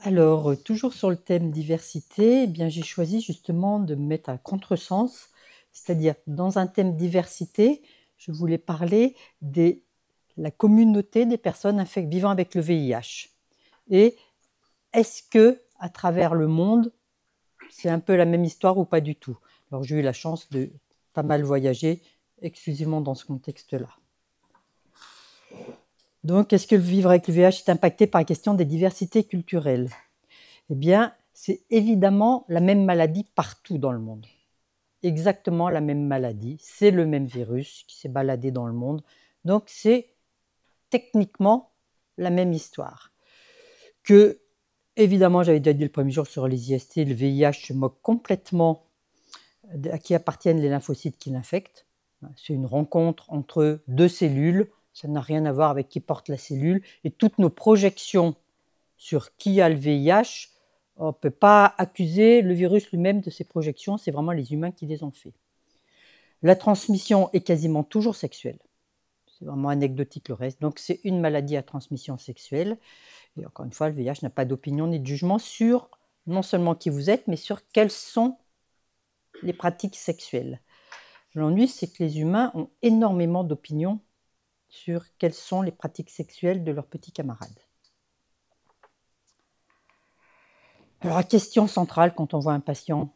Alors, toujours sur le thème diversité, eh bien, j'ai choisi justement de me mettre à contresens, c'est-à-dire dans un thème diversité, je voulais parler de la communauté des personnes vivant avec le VIH. Et est-ce que, à travers le monde, c'est un peu la même histoire ou pas du tout? Alors, j'ai eu la chance de pas mal voyager exclusivement dans ce contexte-là. Donc, est-ce que le vivre avec le VIH est impacté par la question des diversités culturelles? Eh bien, c'est évidemment la même maladie partout dans le monde. Exactement la même maladie, c'est le même virus qui s'est baladé dans le monde. Donc, c'est techniquement la même histoire. Que, évidemment, j'avais déjà dit le premier jour sur les IST, le VIH se moque complètement à qui appartiennent les lymphocytes qui l'infectent. C'est une rencontre entre deux cellules, ça n'a rien à voir avec qui porte la cellule, et toutes nos projections sur qui a le VIH, on ne peut pas accuser le virus lui-même de ses projections, c'est vraiment les humains qui les ont fait. La transmission est quasiment toujours sexuelle. C'est vraiment anecdotique le reste. Donc c'est une maladie à transmission sexuelle. Et encore une fois, le VIH n'a pas d'opinion ni de jugement sur non seulement qui vous êtes, mais sur quelles sont les pratiques sexuelles. L'ennui, c'est que les humains ont énormément d'opinions sur quelles sont les pratiques sexuelles de leurs petits camarades. Alors, la question centrale quand on voit un patient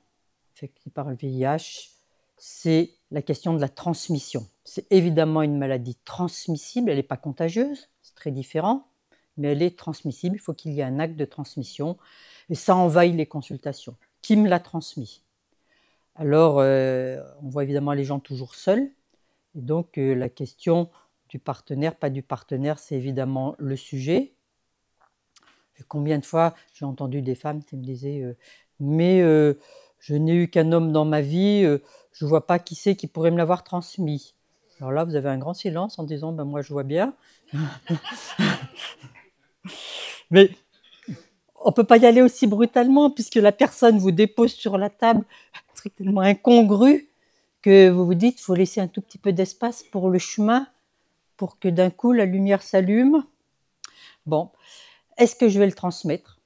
affecté par le VIH, c'est la question de la transmission. C'est évidemment une maladie transmissible, elle n'est pas contagieuse, c'est très différent, mais elle est transmissible, il faut qu'il y ait un acte de transmission, et ça envahit les consultations. Qui me l'a transmis? Alors, on voit évidemment les gens toujours seuls, et donc la question du partenaire, pas du partenaire, c'est évidemment le sujet. Et combien de fois j'ai entendu des femmes qui me disaient mais je n'ai eu qu'un homme dans ma vie, je ne vois pas qui c'est qui pourrait me l'avoir transmis. Alors là, vous avez un grand silence en disant ben moi je vois bien. Mais on ne peut pas y aller aussi brutalement puisque la personne vous dépose sur la table un truc tellement incongru que vous vous dites qu'il faut laisser un tout petit peu d'espace pour le chemin pour que d'un coup la lumière s'allume. Bon, est-ce que je vais le transmettre?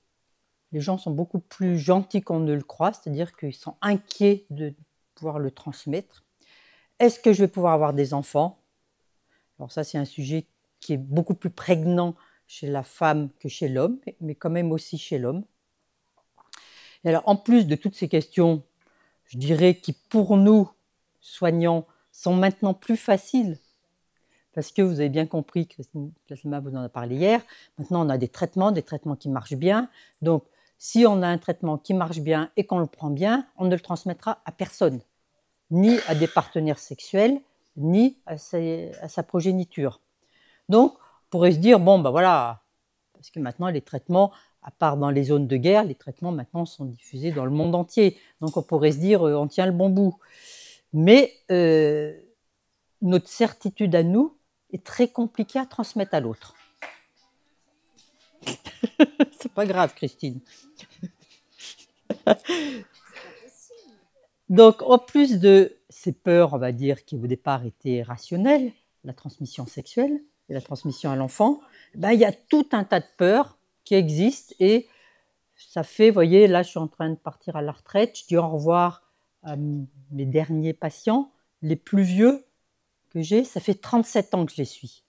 Les gens sont beaucoup plus gentils qu'on ne le croit, c'est-à-dire qu'ils sont inquiets de pouvoir le transmettre. Est-ce que je vais pouvoir avoir des enfants? Alors ça, c'est un sujet qui est beaucoup plus prégnant chez la femme que chez l'homme, mais quand même aussi chez l'homme. Et alors, en plus de toutes ces questions, je dirais qui pour nous, soignants, sont maintenant plus faciles, parce que vous avez bien compris, Christine Plasma vous en a parlé hier, maintenant on a des traitements qui marchent bien. Donc, si on a un traitement qui marche bien et qu'on le prend bien, on ne le transmettra à personne, ni à des partenaires sexuels, ni à sa progéniture. Donc, on pourrait se dire, bon, ben voilà, parce que maintenant les traitements, à part dans les zones de guerre, les traitements maintenant sont diffusés dans le monde entier. Donc, on pourrait se dire, on tient le bon bout. Mais notre certitude à nous est très compliquée à transmettre à l'autre. C'est pas grave, Christine. Donc, en plus de ces peurs, on va dire, qui au départ étaient rationnelles, la transmission sexuelle et la transmission à l'enfant, ben, il y a tout un tas de peurs qui existent et ça fait, vous voyez, là, je suis en train de partir à la retraite, je dis au revoir à mes derniers patients, les plus vieux que j'ai, ça fait 37 ans que je les suis.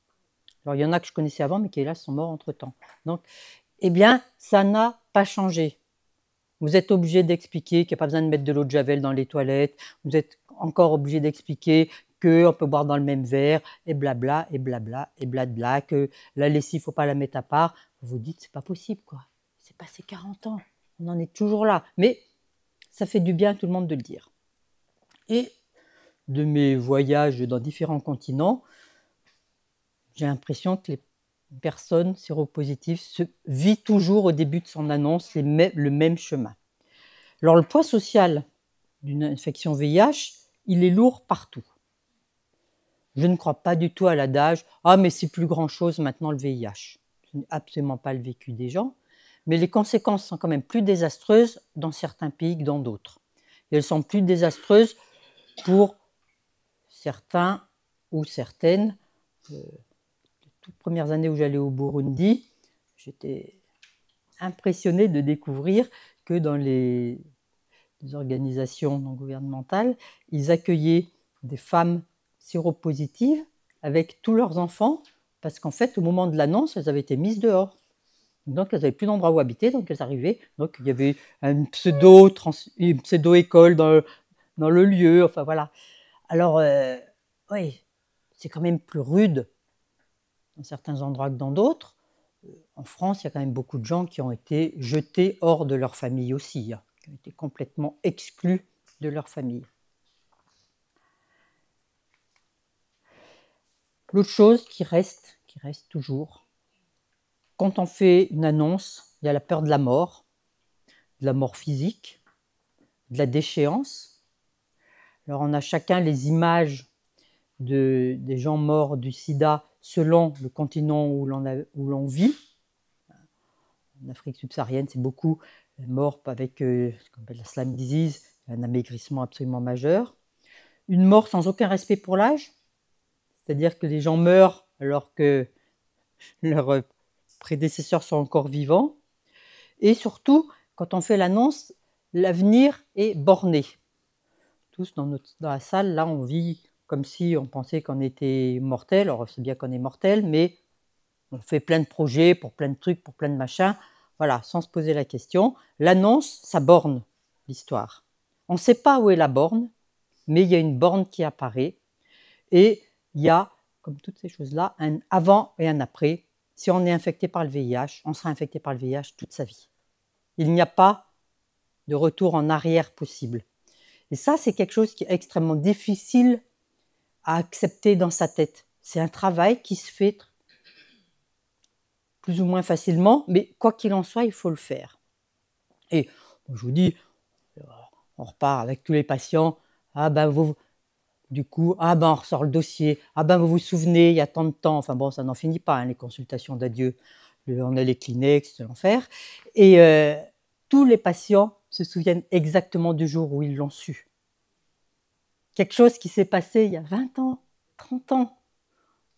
Alors, il y en a que je connaissais avant, mais qui, hélas, sont morts entre-temps. Donc, eh bien, ça n'a pas changé. Vous êtes obligé d'expliquer qu'il n'y a pas besoin de mettre de l'eau de Javel dans les toilettes. Vous êtes encore obligé d'expliquer qu'on peut boire dans le même verre, et blabla, et blabla, et blabla, que la lessive, il ne faut pas la mettre à part. Vous vous dites, c'est pas possible, quoi. C'est passé 40 ans. On en est toujours là. Mais ça fait du bien à tout le monde de le dire. Et de mes voyages dans différents continents, j'ai l'impression que les personnes séropositives vivent toujours au début de son annonce le même chemin. Alors le poids social d'une infection VIH, il est lourd partout. Je ne crois pas du tout à l'adage « Ah, mais c'est plus grand-chose maintenant le VIH ». Ce n'est absolument pas le vécu des gens, mais les conséquences sont quand même plus désastreuses dans certains pays que dans d'autres. Et elles sont plus désastreuses pour certains ou certaines. Les toutes premières années où j'allais au Burundi, j'étais impressionnée de découvrir que dans les organisations non gouvernementales, ils accueillaient des femmes séropositives avec tous leurs enfants, parce qu'en fait, au moment de l'annonce, elles avaient été mises dehors. Donc, elles n'avaient plus d'endroit où habiter, donc elles arrivaient. Donc, il y avait une pseudo-école dans le lieu, enfin voilà. Alors, oui, c'est quand même plus rude dans certains endroits que dans d'autres. En France, il y a quand même beaucoup de gens qui ont été jetés hors de leur famille aussi, hein, qui ont été complètement exclus de leur famille. L'autre chose qui reste toujours, quand on fait une annonce, il y a la peur de la mort physique, de la déchéance. Alors on a chacun les images des gens morts du sida selon le continent où l'on vit. En Afrique subsaharienne, c'est beaucoup morts avec ce qu'on appelle la slime disease, un amaigrissement absolument majeur. Une mort sans aucun respect pour l'âge, c'est-à-dire que les gens meurent alors que leurs prédécesseurs sont encore vivants. Et surtout, quand on fait l'annonce, l'avenir est borné. Tous dans la salle, là, on vit comme si on pensait qu'on était mortel. Alors, c'est bien qu'on est mortel, mais on fait plein de projets pour plein de trucs, pour plein de machins. Voilà, sans se poser la question. L'annonce, ça borne l'histoire. On ne sait pas où est la borne, mais il y a une borne qui apparaît. Et il y a, comme toutes ces choses-là, un avant et un après. Si on est infecté par le VIH, on sera infecté par le VIH toute sa vie. Il n'y a pas de retour en arrière possible. Et ça, c'est quelque chose qui est extrêmement difficile à accepter dans sa tête. C'est un travail qui se fait plus ou moins facilement, mais quoi qu'il en soit, il faut le faire. Et je vous dis, on repart avec tous les patients. Ah ben du coup, ah ben on ressort le dossier. Ah ben vous vous souvenez, il y a tant de temps. Enfin bon, ça n'en finit pas, hein, les consultations d'adieu. On a les Kleenex, c'est l'enfer. Et tous les patients se souviennent exactement du jour où ils l'ont su. Quelque chose qui s'est passé il y a 20 ans, 30 ans.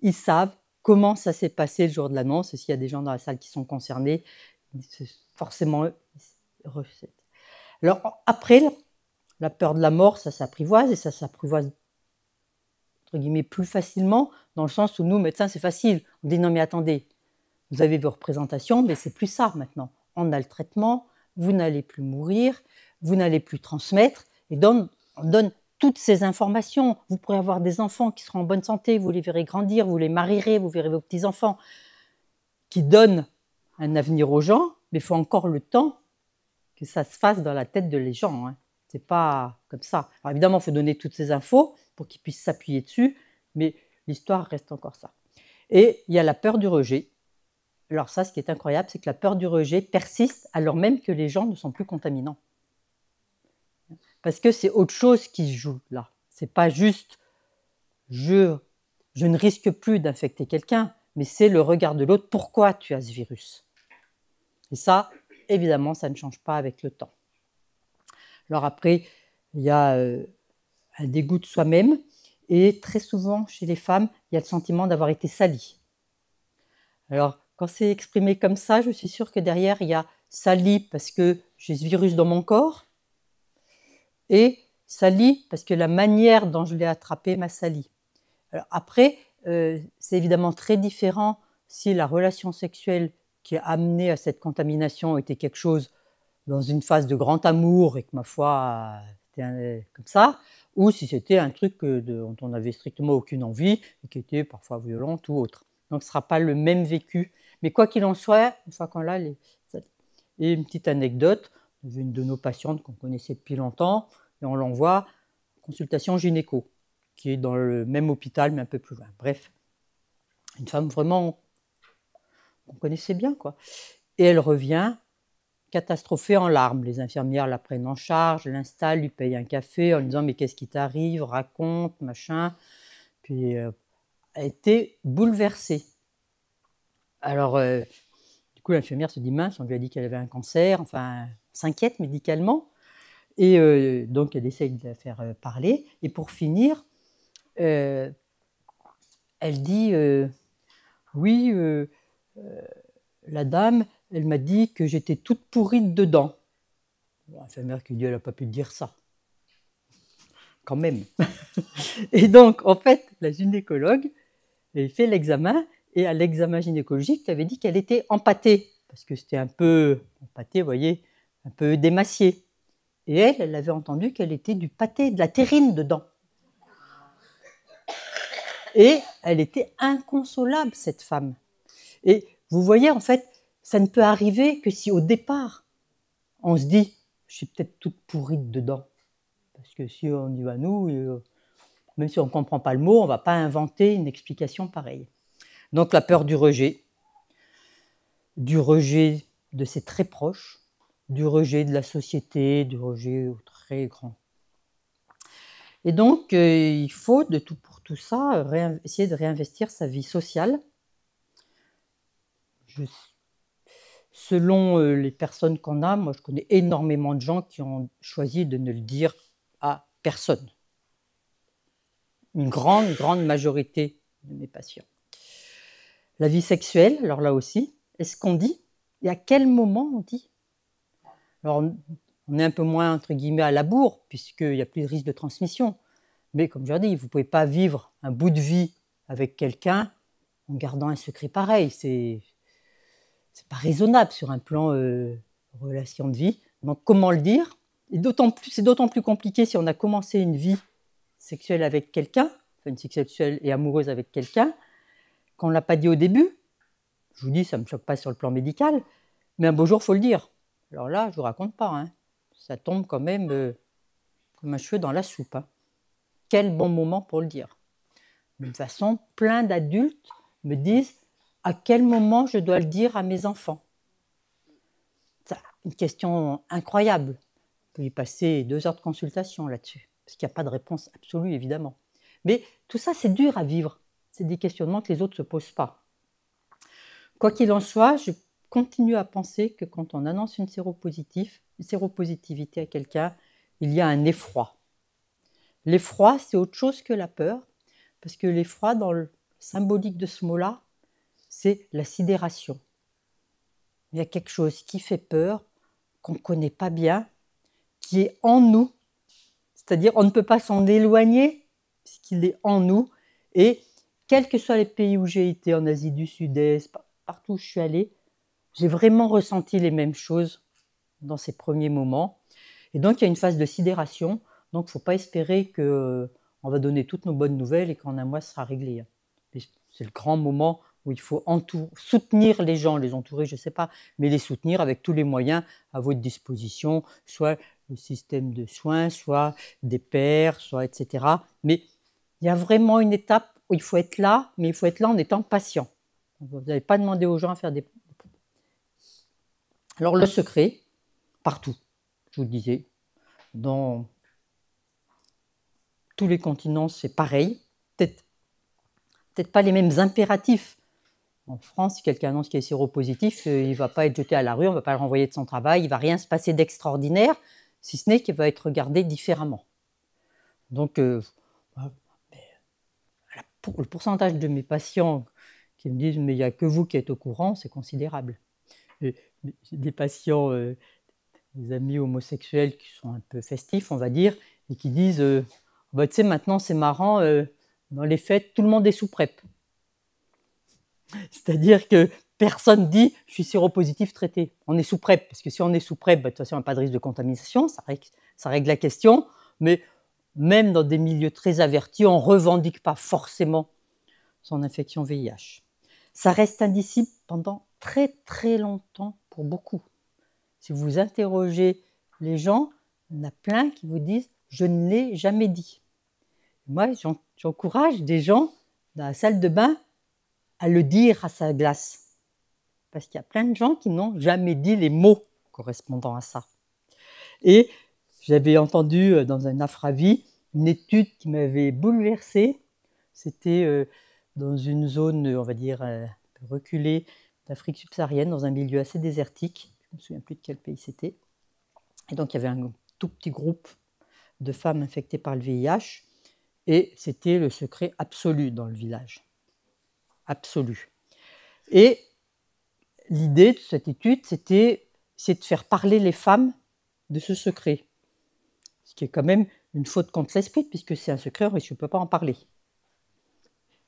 Ils savent comment ça s'est passé le jour de l'annonce. Et s'il y a des gens dans la salle qui sont concernés, c'est forcément eux. Alors après, la peur de la mort, ça s'apprivoise, et ça s'apprivoise entre guillemets plus facilement, dans le sens où nous, médecins, c'est facile. On dit non mais attendez, vous avez vos représentations, mais c'est plus ça maintenant. On a le traitement, vous n'allez plus mourir, vous n'allez plus transmettre, et donc on donne toutes ces informations. Vous pourrez avoir des enfants qui seront en bonne santé, vous les verrez grandir, vous les marierez, vous verrez vos petits-enfants, qui donnent un avenir aux gens, mais il faut encore le temps que ça se fasse dans la tête de les gens. Hein. C'est pas comme ça. Alors évidemment, il faut donner toutes ces infos pour qu'ils puissent s'appuyer dessus, mais l'histoire reste encore ça. Et il y a la peur du rejet. Alors ça, ce qui est incroyable, c'est que la peur du rejet persiste alors même que les gens ne sont plus contaminants. Parce que c'est autre chose qui se joue là. C'est pas juste je ne risque plus d'infecter quelqu'un, mais c'est le regard de l'autre. Pourquoi tu as ce virus? Et ça, évidemment, ça ne change pas avec le temps. Alors après, il y a un dégoût de soi-même, et très souvent, chez les femmes, il y a le sentiment d'avoir été salie. Alors, quand c'est exprimé comme ça, je suis sûre que derrière, il y a salie parce que j'ai ce virus dans mon corps, et salie parce que la manière dont je l'ai attrapé m'a salie. Alors après, c'est évidemment très différent si la relation sexuelle qui a amené à cette contamination était quelque chose dans une phase de grand amour et que, ma foi, c'était comme ça, ou si c'était un truc dont on n'avait strictement aucune envie et qui était parfois violent ou autre. Donc ce ne sera pas le même vécu. Mais quoi qu'il en soit, une fois qu'on l'a, et une petite anecdote, une de nos patientes qu'on connaissait depuis longtemps, et on l'envoie consultation gynéco, qui est dans le même hôpital mais un peu plus loin. Bref, une femme vraiment qu'on connaissait bien, quoi. Et elle revient catastrophée en larmes. Les infirmières la prennent en charge, l'installent, lui payent un café en lui disant « mais qu'est-ce qui t'arrive, raconte, machin ». Puis elle était bouleversée. Alors, du coup, l'infirmière se dit « mince, on lui a dit qu'elle avait un cancer », enfin, on s'inquiète médicalement. Et donc, elle essaye de la faire parler. Et pour finir, elle dit « oui, la dame, elle m'a dit que j'étais toute pourrie dedans. L'infirmière qui dit, elle n'a pas pu te dire ça. Quand même. Et donc, en fait, la gynécologue, elle fait l'examen, et à l'examen gynécologique, elle avait dit qu'elle était empâtée, parce que c'était un peu, empâtée, vous voyez, un peu démaciée. Et elle avait entendu qu'elle était du pâté, de la terrine dedans. Et elle était inconsolable, cette femme. Et vous voyez, en fait, ça ne peut arriver que si au départ, on se dit, je suis peut-être toute pourrie dedans. Parce que si on y va nous, même si on ne comprend pas le mot, on ne va pas inventer une explication pareille. Donc la peur du rejet de ses très proches, du rejet de la société, du rejet au très grand. Et donc, il faut, pour tout ça, essayer de réinvestir sa vie sociale. Selon les personnes qu'on a, moi je connais énormément de gens qui ont choisi de ne le dire à personne. Une grande, grande majorité de mes patients. La vie sexuelle, alors là aussi, est-ce qu'on dit? Et à quel moment on dit? Alors, on est un peu moins, entre guillemets, à la bourre, puisqu'il n'y a plus de risque de transmission. Mais comme je l'ai dit, vous ne pouvez pas vivre un bout de vie avec quelqu'un en gardant un secret pareil. C'est pas raisonnable sur un plan relation de vie. Donc, comment le dire? Et c'est d'autant plus compliqué si on a commencé une vie sexuelle avec quelqu'un, enfin une vie sexuelle et amoureuse avec quelqu'un, qu'on ne l'a pas dit au début. Je vous dis, ça ne me choque pas sur le plan médical, mais un beau jour, il faut le dire. Alors là, je ne vous raconte pas, hein. Ça tombe quand même comme un cheveu dans la soupe. Hein. Quel bon moment pour le dire. De toute façon, plein d'adultes me disent à quel moment je dois le dire à mes enfants. C'est une question incroyable. On peut y passer 2 heures de consultation là-dessus, parce qu'il n'y a pas de réponse absolue, évidemment. Mais tout ça, c'est dur à vivre. C'est des questionnements que les autres ne se posent pas. Quoi qu'il en soit, je continue à penser que quand on annonce une séropositivité à quelqu'un, il y a un effroi. L'effroi, c'est autre chose que la peur, parce que l'effroi, dans le symbolique de ce mot-là, c'est la sidération. Il y a quelque chose qui fait peur, qu'on ne connaît pas bien, qui est en nous, c'est-à-dire on ne peut pas s'en éloigner, puisqu'il est en nous, et quels que soient les pays où j'ai été, en Asie du Sud-Est, partout où je suis allée, j'ai vraiment ressenti les mêmes choses dans ces premiers moments. Et donc il y a une phase de sidération, donc il ne faut pas espérer qu'on va donner toutes nos bonnes nouvelles et qu'en un mois, ce sera réglé. C'est le grand moment où il faut soutenir les gens, les entourer, je ne sais pas, mais les soutenir avec tous les moyens à votre disposition, soit le système de soins, soit des pairs, soit etc. Mais il y a vraiment une étape où il faut être là, mais il faut être là en étant patient. Vous n'allez pas demander aux gens à faire des... Alors le secret, partout, je vous le disais, dans tous les continents, c'est pareil. Peut-être pas les mêmes impératifs. En France, si quelqu'un annonce qu'il est séropositif, il ne va pas être jeté à la rue, on ne va pas le renvoyer de son travail, il ne va rien se passer d'extraordinaire, si ce n'est qu'il va être regardé différemment. Donc, le pourcentage de mes patients qui me disent « mais il n'y a que vous qui êtes au courant », c'est considérable. J'ai des patients, des amis homosexuels qui sont un peu festifs, on va dire, et qui disent bah, « tu sais, maintenant c'est marrant, dans les fêtes, tout le monde est sous PrEP ». C'est-à-dire que personne dit « je suis séropositif traité ». On est sous PrEP, parce que si on est sous PrEP, bah, de toute façon, il n'y a pas de risque de contamination, ça règle la question. Mais même dans des milieux très avertis, on ne revendique pas forcément son infection VIH. Ça reste indicible pendant très très longtemps pour beaucoup. Si vous interrogez les gens, il y en a plein qui vous disent « je ne l'ai jamais dit ». Moi, j'encourage des gens dans la salle de bain à le dire à sa glace. Parce qu'il y a plein de gens qui n'ont jamais dit les mots correspondant à ça. Et j'avais entendu dans un Afravi une étude qui m'avait bouleversée. C'était dans une zone, on va dire, reculée d'Afrique subsaharienne, dans un milieu assez désertique. Je ne me souviens plus de quel pays c'était. Et donc, il y avait un tout petit groupe de femmes infectées par le VIH. Et c'était le secret absolu dans le village. Absolu. Et l'idée de cette étude, c'est de faire parler les femmes de ce secret. Ce qui est quand même une faute contre l'esprit, puisque c'est un secret, je ne peux pas en parler.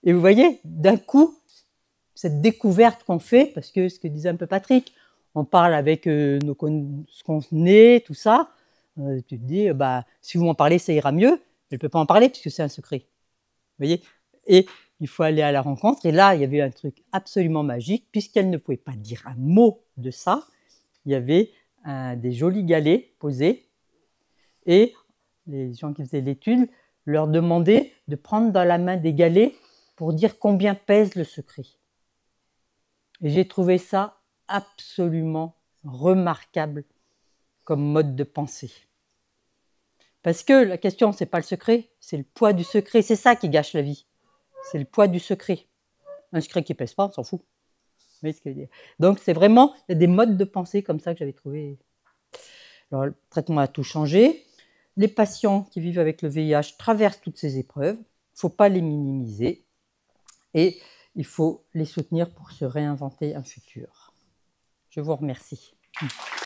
Et vous voyez, d'un coup, cette découverte qu'on fait, parce que ce que disait un peu Patrick, on parle avec ce qu'on est, tout ça, tu te dis, si vous m'en parlez, ça ira mieux, mais je ne peux pas en parler puisque c'est un secret. Vous voyez? Et il faut aller à la rencontre. Et là, il y avait un truc absolument magique, puisqu'elle ne pouvait pas dire un mot de ça. Il y avait des jolis galets posés, et les gens qui faisaient l'étude leur demandaient de prendre dans la main des galets pour dire combien pèse le secret. Et j'ai trouvé ça absolument remarquable comme mode de pensée. Parce que la question, c'est pas le secret, c'est le poids du secret. C'est ça qui gâche la vie. C'est le poids du secret. Un secret qui pèse pas, on s'en fout. Mais donc c'est vraiment, il y a des modes de pensée comme ça que j'avais trouvé. Alors le traitement a tout changé. Les patients qui vivent avec le VIH traversent toutes ces épreuves. Il ne faut pas les minimiser. Et il faut les soutenir pour se réinventer un futur. Je vous remercie.